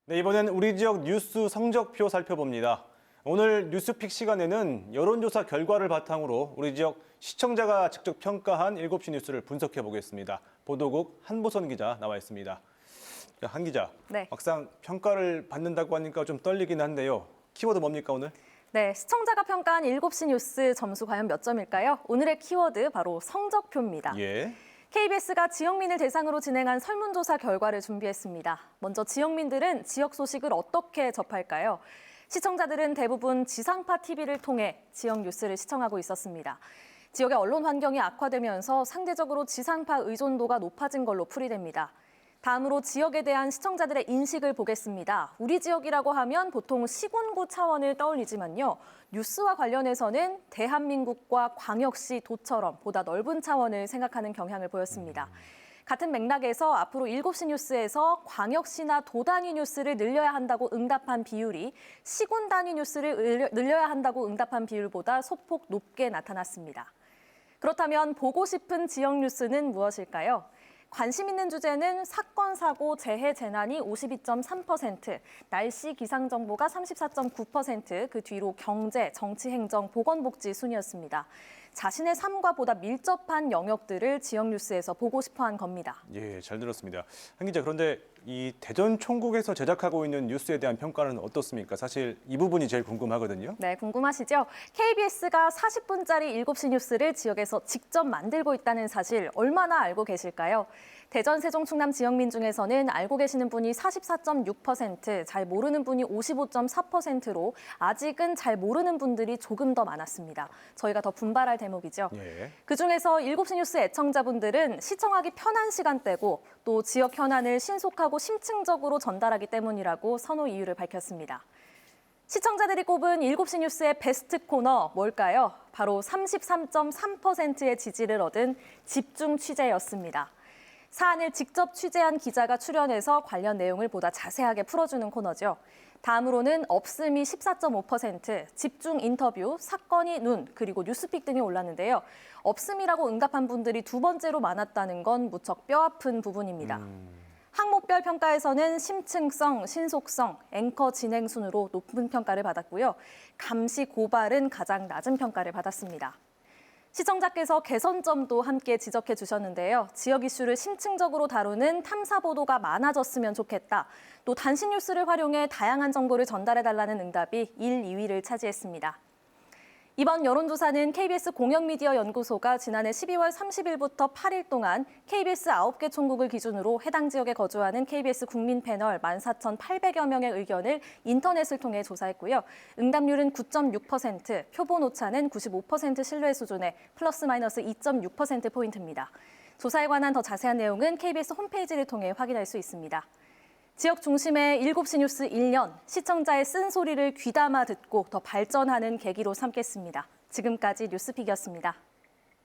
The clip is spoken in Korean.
네, 이번엔 우리 지역 뉴스 성적표 살펴봅니다. 오늘 뉴스픽 시간에는 여론조사 결과를 바탕으로 우리 지역 시청자가 직접 평가한 7시 뉴스를 분석해 보겠습니다. 보도국 한보선 기자 나와 있습니다. 한 기자, 네. 막상 평가를 받는다고 하니까 좀 떨리긴 한데요. 키워드 뭡니까 오늘? 네, 시청자가 평가한 7시 뉴스 점수 과연 몇 점일까요? 오늘의 키워드 바로 성적표입니다. 예. KBS가 지역민을 대상으로 진행한 설문조사 결과를 준비했습니다. 먼저 지역민들은 지역 소식을 어떻게 접할까요? 시청자들은 대부분 지상파 TV를 통해 지역 뉴스를 시청하고 있었습니다. 지역의 언론 환경이 악화되면서 상대적으로 지상파 의존도가 높아진 걸로 풀이됩니다. 다음으로 지역에 대한 시청자들의 인식을 보겠습니다. 우리 지역이라고 하면 보통 시군구 차원을 떠올리지만요. 뉴스와 관련해서는 대한민국과 광역시, 도처럼 보다 넓은 차원을 생각하는 경향을 보였습니다. 같은 맥락에서 앞으로 7시 뉴스에서 광역시나 도 단위 뉴스를 늘려야 한다고 응답한 비율이 시군 단위 뉴스를 늘려야 한다고 응답한 비율보다 소폭 높게 나타났습니다. 그렇다면 보고 싶은 지역 뉴스는 무엇일까요? 관심 있는 주제는 사건, 사고, 재해, 재난이 52.3%, 날씨, 기상 정보가 34.9%, 그 뒤로 경제, 정치, 행정, 보건복지 순이었습니다. 자신의 삶과 보다 밀접한 영역들을 지역 뉴스에서 보고 싶어한 겁니다. 예, 잘 들었습니다. 한 기자, 그런데 이 대전 총국에서 제작하고 있는 뉴스에 대한 평가는 어떻습니까? 사실 이 부분이 제일 궁금하거든요. 네, 궁금하시죠? KBS가 40분짜리 7시 뉴스를 지역에서 직접 만들고 있다는 사실 얼마나 알고 계실까요? 대전, 세종, 충남 지역민 중에서는 알고 계시는 분이 44.6%, 잘 모르는 분이 55.4%로 아직은 잘 모르는 분들이 조금 더 많았습니다. 저희가 더 분발할 대목이죠. 예. 그중에서 7시 뉴스 애청자분들은 시청하기 편한 시간대고 또 지역 현안을 신속하고 심층적으로 전달하기 때문이라고 선호 이유를 밝혔습니다. 시청자들이 꼽은 7시 뉴스의 베스트 코너 뭘까요? 바로 33.3%의 지지를 얻은 집중 취재였습니다. 사안을 직접 취재한 기자가 출연해서 관련 내용을 보다 자세하게 풀어주는 코너죠. 다음으로는 없음이 14.5%, 집중 인터뷰, 사건이 눈, 그리고 뉴스픽 등이 올랐는데요. 없음이라고 응답한 분들이 두 번째로 많았다는 건 무척 뼈아픈 부분입니다. 항목별 평가에서는 심층성, 신속성, 앵커 진행 순으로 높은 평가를 받았고요. 감시 고발은 가장 낮은 평가를 받았습니다. 시청자께서 개선점도 함께 지적해 주셨는데요. 지역 이슈를 심층적으로 다루는 탐사 보도가 많아졌으면 좋겠다. 또 단신 뉴스를 활용해 다양한 정보를 전달해달라는 응답이 1, 2위를 차지했습니다. 이번 여론조사는 KBS 공영미디어연구소가 지난해 12월 30일부터 8일 동안 KBS 9개 총국을 기준으로 해당 지역에 거주하는 KBS 국민 패널 14,800여 명의 의견을 인터넷을 통해 조사했고요. 응답률은 9.6%, 표본 오차는 95% 신뢰 수준에 플러스 마이너스 2.6%포인트입니다. 조사에 관한 더 자세한 내용은 KBS 홈페이지를 통해 확인할 수 있습니다. 지역 중심의 7시 뉴스 1년, 시청자의 쓴소리를 귀담아 듣고 더 발전하는 계기로 삼겠습니다. 지금까지 뉴스픽이었습니다.